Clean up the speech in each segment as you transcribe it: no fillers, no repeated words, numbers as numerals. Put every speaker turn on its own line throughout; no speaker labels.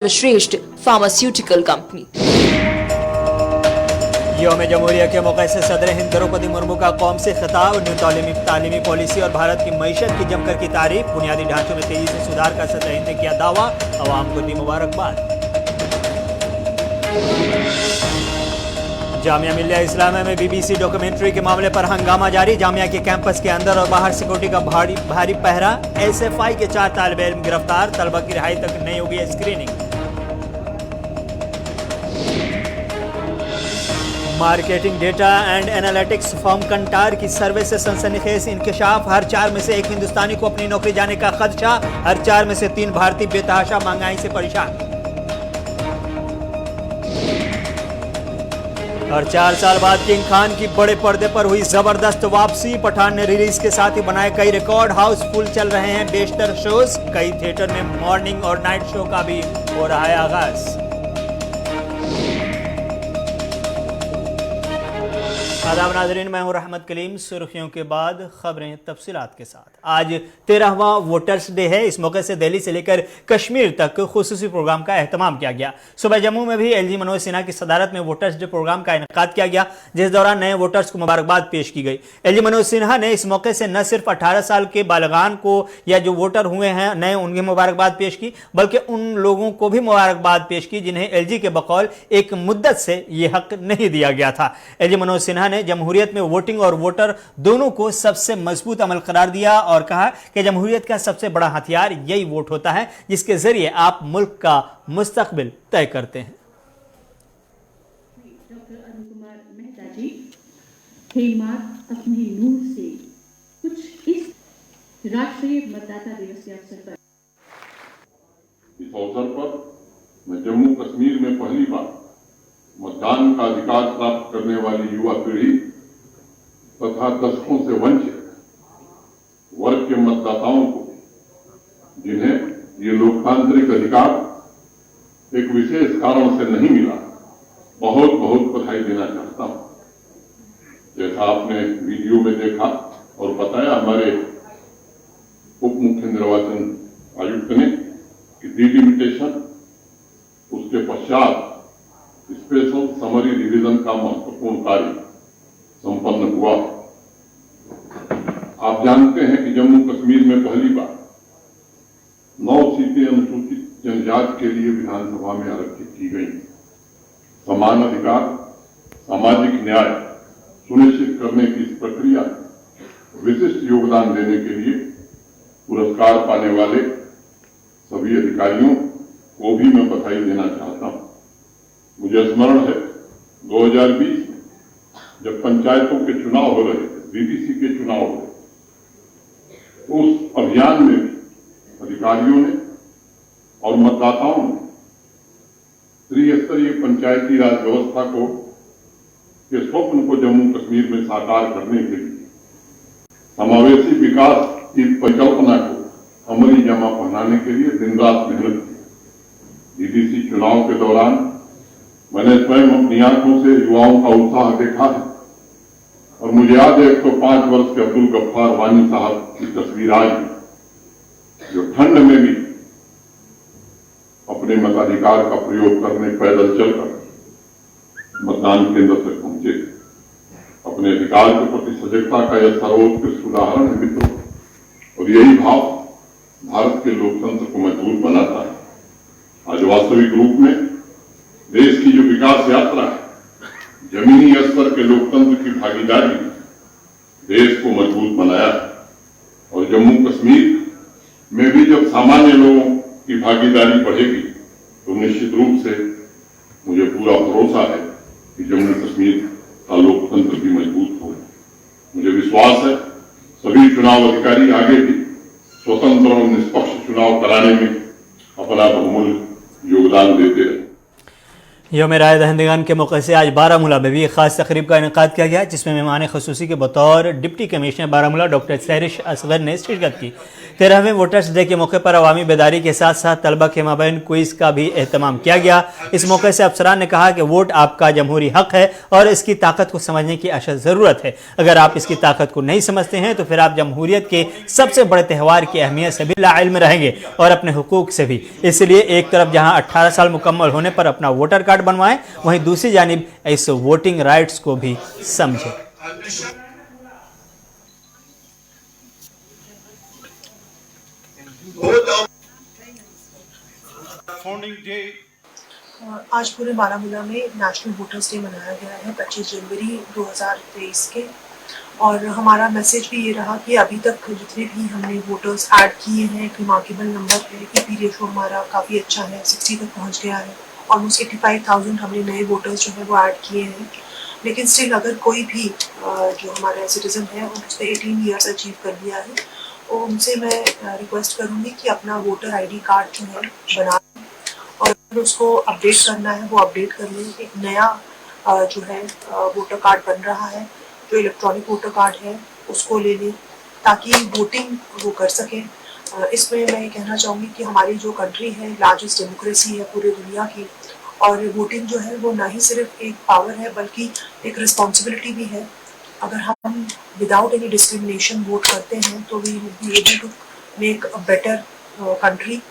सर्वश्रेष्ठ pharmaceutical company.
यौम जमहूरिया के मौके से सदर हिंद द्रौपदी मुर्मू का कौम से खिताब, न्यू तालीमी पॉलिसी और भारत की मईशत की जमकर की तारीफ, बुनियादी ढांचों में तेजी से सुधार का सदर हिंद ने किया दावा, अवाम को दी मुबारकबाद। जामिया मिल्लिया इस्लामिया में बीबीसी डॉक्यूमेंट्री के मामले पर हंगामा जारी, जामिया के कैंपस के अंदर और बाहर सिक्योरिटी का भारी पहरा, एसएफआई के 4 तालिब इल्म गिरफ्तार, तलबा की रिहाई तक नहीं होगी screening. Marketing data and analytics firm Kantar की सर्वे से सनसनीखेज इंकशाफ, हर 4 में से 1 हिंदुस्तानी को अपनी नौकरी जाने का खदशा, हर 4 में से 3 भारतीय बेतहाशा महंगाई से परेशान। और 4 साल बाद किंग खान की बड़े पर्दे पर हुई जबरदस्त वापसी, पठान ने रिलीज के साथ ही बनाए कई रिकॉर्ड, हाउसफुल चल रहे हैं बेशतर शोज, कई थिएटर में मॉर्निंग और नाइट शो का भी हो रहा है आगाज। आदाब नाज़रीन, मैं हूं रहमत कलीम। सुर्खियों के बाद खबरें तफसीलात के साथ। आज 13वां वोटर्स डे है। इस मौके से दिल्ली से लेकर कश्मीर तक खुसूसी प्रोग्राम का एहतमाम किया गया। सुबह जम्मू में भी एलजी मनोज सिन्हा की सदारत में वोटर्स डे प्रोग्राम का इनेकाद किया गया, जिस दौरान नए वोटर्स को मुबारकबाद पेश की गई। एलजी मनोज सिन्हा ने इस मौके से न सिर्फ 18 साल के बालगान को या जो वोटर हुए हैं नए उनकी मुबारकबाद पेश की, बल्कि उन लोगों को भी मुबारकबाद पेश की जिन्हें एलजी के बकौल एक मुद्दत से यह हक नहीं दिया गया था। एलजी मनोज सिन्हा ने जमहूरियत में वोटिंग और वोटर दोनों को सबसे मजबूत अमल करार दिया और कहा कि जमहूरियत का सबसे बड़ा हथियार यही वोट होता है जिसके जरिए आप मुल्क का मुस्तकबिल तय करते हैं।
डॉक्टर अरुण कुमार मेहता जी अपने नूर से कुछ इस राष्ट्रीय मतदाता दिवस के अवसर पर।
इस अवसर पर मैं जम्मू कश्मीर में पहली बार मतदान का अधिकार प्राप्त करने वाली युवा पीढ़ी तथा दशकों से वंचित वर्ग के मतदाताओं को, जिन्हें ये लोकतांत्रिक अधिकार एक विशेष कारण से नहीं मिला, बहुत बहुत बधाई देना चाहता हूं। जैसा आपने वीडियो में देखा और बताया, हमारे उप मुख्य निर्वाचन आयुक्त ने कि डिलिमिटेशन, उसके पश्चात स्पेशल समरी रिवीजन का महत्वपूर्ण कार्य संपन्न हुआ। आप जानते हैं कि जम्मू कश्मीर में पहली बार 9 सीटें अनुसूचित जनजाति के लिए विधानसभा में आरक्षित की गई। समान अधिकार, सामाजिक न्याय सुनिश्चित करने की इस प्रक्रिया में विशिष्ट योगदान देने के लिए पुरस्कार पाने वाले सभी अधिकारियों को भी मैं बधाई देना चाहता हूं। मुझे स्मरण है 2020 में जब पंचायतों के चुनाव हो रहे थे, बीबीसी के चुनाव हो रहे थे, उस अभियान में भी अधिकारियों ने और मतदाताओं ने त्रिस्तरीय पंचायती राज व्यवस्था के स्वप्न को जम्मू कश्मीर में साकार करने के लिए समावेशी विकास की परिकल्पना को अमली जामा पहनाने के लिए दिन रात मेहनत की। बीबीसी चुनाव के दौरान मैंने स्वयं अपनी आंखों से युवाओं का उत्साह देखा है और मुझे याद है 105 वर्ष के अब्दुल गफ्फार वानी साहब की तस्वीर आई, जो ठंड में भी अपने मताधिकार का प्रयोग करने पैदल चलकर मतदान केंद्र तक पहुंचे। अपने अधिकार के प्रति सजगता का यह सर्वोत्कृष्ट उदाहरण है मित्रों, और यही भाव भारत के लोकतंत्र को मजबूत बनाता है। आज वास्तविक रूप में देश की जो विकास यात्रा है, जमीनी स्तर के लोकतंत्र की भागीदारी देश को मजबूत बनाया है। और जम्मू कश्मीर में भी जब सामान्य लोगों की भागीदारी बढ़ेगी तो निश्चित रूप से मुझे पूरा भरोसा है कि जम्मू कश्मीर का लोकतंत्र भी मजबूत होगा। मुझे विश्वास है सभी चुनाव अधिकारी आगे भी स्वतंत्र और निष्पक्ष चुनाव कराने में अपना बहुमूल्य योगदान देते रहे।
यौम राय दहिंदगान के मौके से आज बारामूला में भी एक खास तकरीब का इनेकाद किया गया, जिसमें मेहमान खसूसी के बतौर deputy commissioner Baramulla doctor सैरिश Asghar ने शिरकत की। 13वें वोटर्स डे के मौके पर अवामी बेदारी के साथ साथ तलबा के माबैन क्विज का भी एहतमाम किया गया। इस मौके से अफसरान ने कहा कि वोट आपका जमहूरी हक है और इसकी ताकत को समझने की अशद ज़रूरत है। अगर आप इसकी ताकत को नहीं समझते हैं तो फिर आप जमहूरियत के सबसे बड़े त्यौहार की अहमियत से भी लाइल्म रहेंगे और अपने हुकूक से भी। इसलिए एक तरफ जहां 18 साल मुकम्मल होने पर अपना वोटर कार्ड बनवाएं, वहीं दूसरी जानिब इस वोटिंग राइट्स को भी समझें।
आज पूरे बारामूला में नेशनल वोटर्स डे मनाया गया है 25 जनवरी 2023 के। और हमारा मैसेज भी ये रहा कि अभी तक जितने भी हमने वोटर्स ऐड किए हैं, एक रिमार्केबल नंबर है। ईपी रेशो हमारा काफ़ी अच्छा है, 60 तक पहुंच गया है। ऑलमोस्ट 85,000 हमने नए वोटर्स जो है वो ऐड किए हैं। लेकिन स्टिल अगर कोई भी जो हमारा सिटीजन है उसने 18 ईयर्स अचीव कर लिया है, तो उनसे मैं रिक्वेस्ट करूँगी कि अपना वोटर ID कार्ड जो है बना और अगर उसको अपडेट करना है वो अपडेट कर लें। एक नया जो है वोटर कार्ड बन रहा है, जो इलेक्ट्रॉनिक वोटर कार्ड है उसको ले लें ताकि वोटिंग वो कर सकें। इसमें मैं ये कहना चाहूँगी कि हमारी जो कंट्री है लार्जेस्ट डेमोक्रेसी है पूरी दुनिया की, और वोटिंग जो है वो ना ही सिर्फ एक पावर है बल्कि एक रिस्पॉन्सिबिलिटी भी है। अगर हम विदाउट एनी डिस्क्रिमिनेशन वोट करते हैं तो we will be able to make a better country.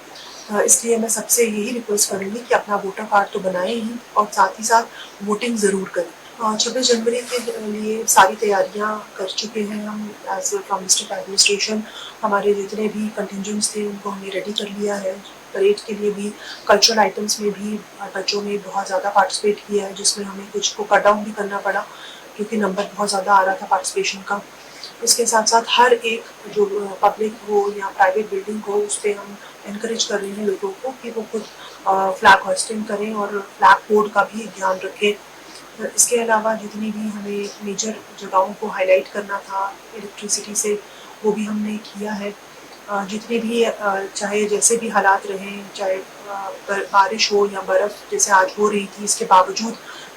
इसलिए मैं सबसे यही रिक्वेस्ट करूँगी कि अपना वोटर कार्ड तो बनाएं ही और साथ ही साथ वोटिंग ज़रूर करें। 26 जनवरी के लिए सारी तैयारियां कर चुके हैं हम एज फ्रॉम डिस्ट्रिक्ट एडमिनिस्ट्रेशन। हमारे जितने भी कंटिजेंट्स थे उनको हमने रेडी कर लिया है। परेड के लिए भी कल्चरल आइटम्स में भी बच्चों ने बहुत ज़्यादा पार्टिसिपेट किया है, जिसमें हमें कुछ को कट डाउन भी करना पड़ा क्योंकि नंबर बहुत ज़्यादा आ रहा था पार्टिसिपेशन का। इसके साथ साथ हर एक जो पब्लिक हो या प्राइवेट बिल्डिंग हो उस पर हम इनकरेज कर रहे हैं लोगों को कि वो खुद फ्लैग होस्टिंग करें और फ्लैग कोड का भी ध्यान रखें। इसके अलावा जितनी भी हमें मेजर जगहों को हाईलाइट करना था इलेक्ट्रिसिटी से, वो भी हमने किया है। जितने भी चाहे जैसे भी हालात रहें, चाहे बारिश हो या बर्फ़ जैसे आज हो रही थी, इसके बावजूद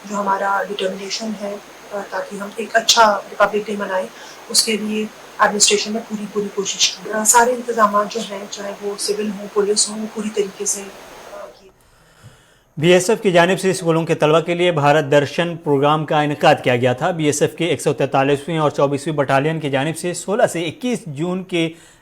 जो हमारा डिटर्मिनेशन है ताकि हम एक अच्छा रिपब्लिक डे मनाएं, उसके लिए एडमिनिस्ट्रेशन ने पूरी कोशिश की। सारे इंतजाम जो हैं, चाहे वो सिविल हो पुलिस हो, पूरी तरीके से किए।
BSF की जानिब से स्कूलों के तलबा के लिए भारत दर्शन प्रोग्राम का इनेकाद किया गया था। BSF के 143वीं और 24वीं बटालियन की जानिब से 16 से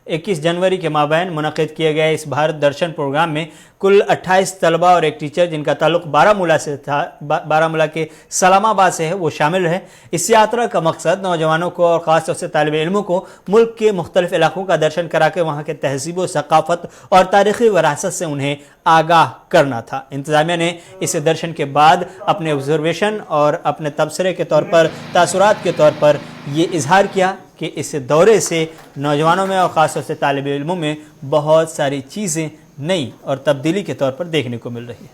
21 जनवरी के माबैन मुनक़िद किए गए इस भारत दर्शन प्रोग्राम में कुल 28 तलबा और एक टीचर जिनका ताल्लुक बारामूला से था, बारामूला के सलामाबाद से है, वो शामिल है। इस यात्रा का मकसद नौजवानों को और ख़ास तौर से तालिब इल्मों को मुल्क के मुख्तलिफ इलाकों का दर्शन करा के वहाँ के तहज़ीब व सक़ाफ़त और तारीख़ी विरासत से उन्हें आगाह करना था। इंतज़ामिया ने इस दर्शन के बाद अपने ऑब्जर्वेशन और अपने तबसरे के तौर पर तासुरात के तौर पर ये इजहार किया कि इस दौरे से नौजवानों में और ख़ास तौर से तालिब इल्मों में बहुत सारी चीज़ें नई और तब्दीली के तौर पर देखने को मिल रही है।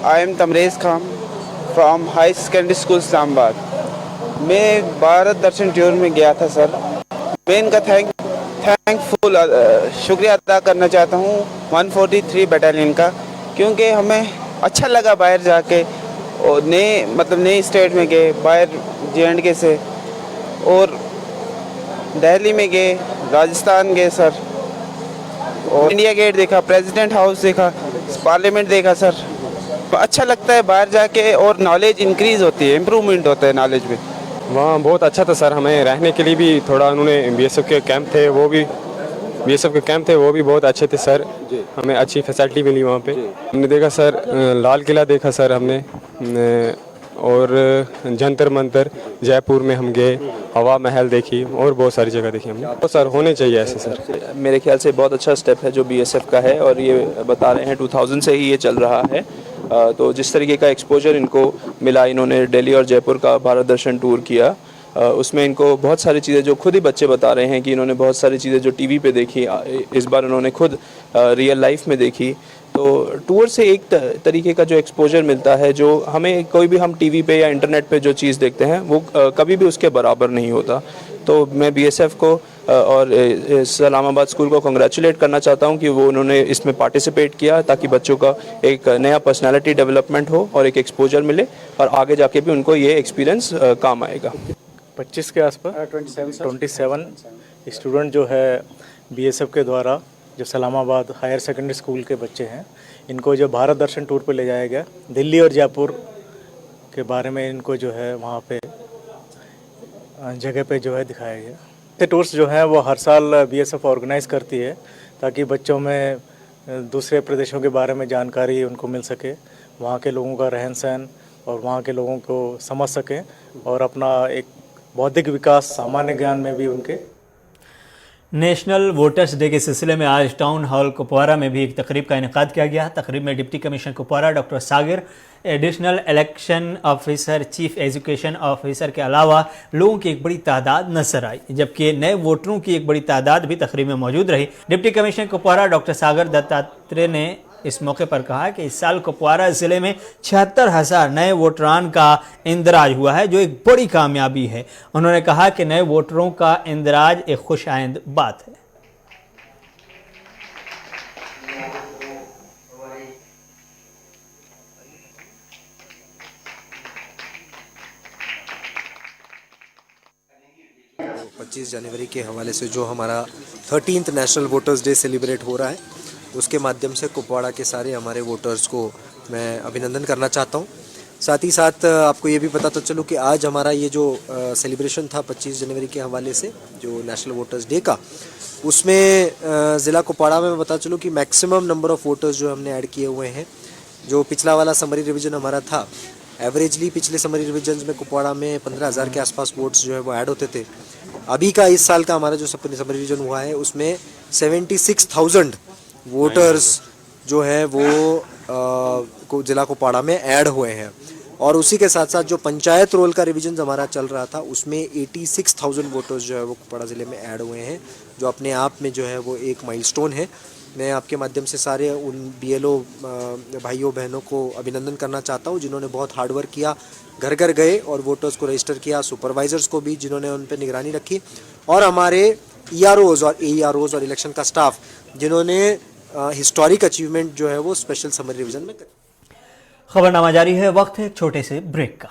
I am Tamrez Khan from high secondary school Islamabad. मैं भारत दर्शन टूर में गया था सर। मैं इनका थैंकफुल शुक्रिया अदा करना चाहता हूँ 143 बटालियन का, क्योंकि हमें अच्छा लगा बाहर जाके और नए स्टेट में गए, बाहर J&K से, और दिल्ली में गए, राजस्थान गए सर, और इंडिया गेट देखा, प्रेसिडेंट हाउस देखा, पार्लियामेंट देखा सर। अच्छा लगता है बाहर जाके और नॉलेज इंक्रीज़ होती है, इम्प्रूवमेंट होता है नॉलेज में।
वहाँ बहुत अच्छा था सर। हमें रहने के लिए भी थोड़ा उन्होंने BSF के कैंप थे, वो भी बहुत अच्छे थे सर। हमें अच्छी फैसिलिटी मिली वहाँ पे। हमने देखा सर लाल किला देखा सर हमने, और जंतर मंतर जयपुर में हम गए, हवा महल देखी और बहुत सारी जगह देखी हमने। तो सर होने चाहिए ऐसे सर।
मेरे ख्याल से बहुत अच्छा स्टेप है जो BSF का है, और ये बता रहे हैं 2000 से ही ये चल रहा है। तो जिस तरीके का एक्सपोजर इनको मिला, इन्होंने दिल्ली और जयपुर का भारत दर्शन टूर किया, उसमें इनको बहुत सारी चीज़ें जो खुद ही बच्चे बता रहे हैं कि इन्होंने बहुत सारी चीज़ें जो टीवी पे देखी, इस बार उन्होंने खुद रियल लाइफ में देखी। तो टूर से एक तरीके का जो एक्सपोजर मिलता है, जो हमें कोई भी हम टीवी पे या इंटरनेट पे जो चीज़ देखते हैं वो कभी भी उसके बराबर नहीं होता। तो मैं BSF को और इस्लामाबाद स्कूल को कंग्रेचुलेट करना चाहता हूँ कि वो उन्होंने इसमें पार्टिसिपेट किया ताकि बच्चों का एक नया पर्सनालिटी डेवलपमेंट हो और एक एक्सपोजर मिले और आगे जाके भी उनको ये एक्सपीरियंस काम आएगा।
25 के आसपास 27 स्टूडेंट जो है बीएसएफ के द्वारा जो इस्लामाबाद हायर सेकेंडरी स्कूल के बच्चे हैं, इनको जो भारत दर्शन टूर पे ले जाया गया, दिल्ली और जयपुर के बारे में इनको जो है वहाँ पे जगह पे जो है दिखाया गया। ये टूर्स जो हैं वो हर साल बीएसएफ ऑर्गेनाइज करती है ताकि बच्चों में दूसरे प्रदेशों के बारे में जानकारी उनको मिल सके, वहाँ के लोगों का रहन सहन और वहाँ के लोगों को समझ सकें और अपना एक बौद्धिक विकास, सामान्य ज्ञान में भी उनके।
नेशनल वोटर्स डे के सिलसिले में आज टाउन हॉल कुपवारा में भी एक तकरीब का इनेकाद किया गया। तकरीब में deputy commissioner Kupwara doctor Sagar, additional election officer, chief education officer के अलावा लोगों की एक बड़ी तादाद नजर आई, जबकि नए वोटरों की एक बड़ी तादाद भी तकरीब में मौजूद रही। डिप्टी कमिश्नर कुपवारा डॉक्टर सागर दत्तात्रेय ने इस मौके पर कहा कि इस साल कुपवारा जिले में 76,000 नए वोटरान का इंदराज हुआ है, जो एक बड़ी कामयाबी है। उन्होंने कहा कि नए वोटरों का इंदराज एक खुशाइंद बात है।
तो 25 जनवरी के हवाले से जो हमारा 13th national voters day celebrate हो रहा है, उसके माध्यम से कुपवाड़ा के सारे हमारे वोटर्स को मैं अभिनंदन करना चाहता हूं। साथ ही साथ आपको ये भी पता तो चलूँ कि आज हमारा ये जो सेलिब्रेशन था 25 जनवरी के हवाले से जो नेशनल वोटर्स डे का, उसमें ज़िला कुपवाड़ा में मैं बता चलूँ कि मैक्सिमम नंबर ऑफ़ वोटर्स जो हमने ऐड किए हुए हैं। जो पिछला वाला समरी रिवीजन हमारा था, एवरेजली पिछले समरी रिवीजन में कुपवाड़ा में 15,000 के आसपास वोट्स जो है वो ऐड होते थे। अभी का इस साल का हमारा जो समरी रिवीजन हुआ है उसमें 76,000 वोटर्स जो है वो ज़िला कुपवाड़ा में ऐड हुए हैं। और उसी के साथ साथ जो पंचायत रोल का रिवीजन हमारा चल रहा था उसमें 86,000 वोटर्स जो है वो कुपवाड़ा ज़िले में ऐड हुए हैं, जो अपने आप में जो है वो एक माइलस्टोन है। मैं आपके माध्यम से सारे उन बीएलओ भाइयों बहनों को अभिनंदन करना चाहता हूँ जिन्होंने बहुत हार्ड वर्क किया, घर घर गए और वोटर्स को रजिस्टर किया, सुपरवाइजर्स को भी जिन्होंने उन पर निगरानी रखी, और हमारे ईआरओज़ और एईआरओज़ और इलेक्शन का स्टाफ जिन्होंने हिस्टोरिक अचीवमेंट जो है वो स्पेशल समरी रिवीजन में।
खबरनामा जारी है, वक्त है छोटे से ब्रेक का।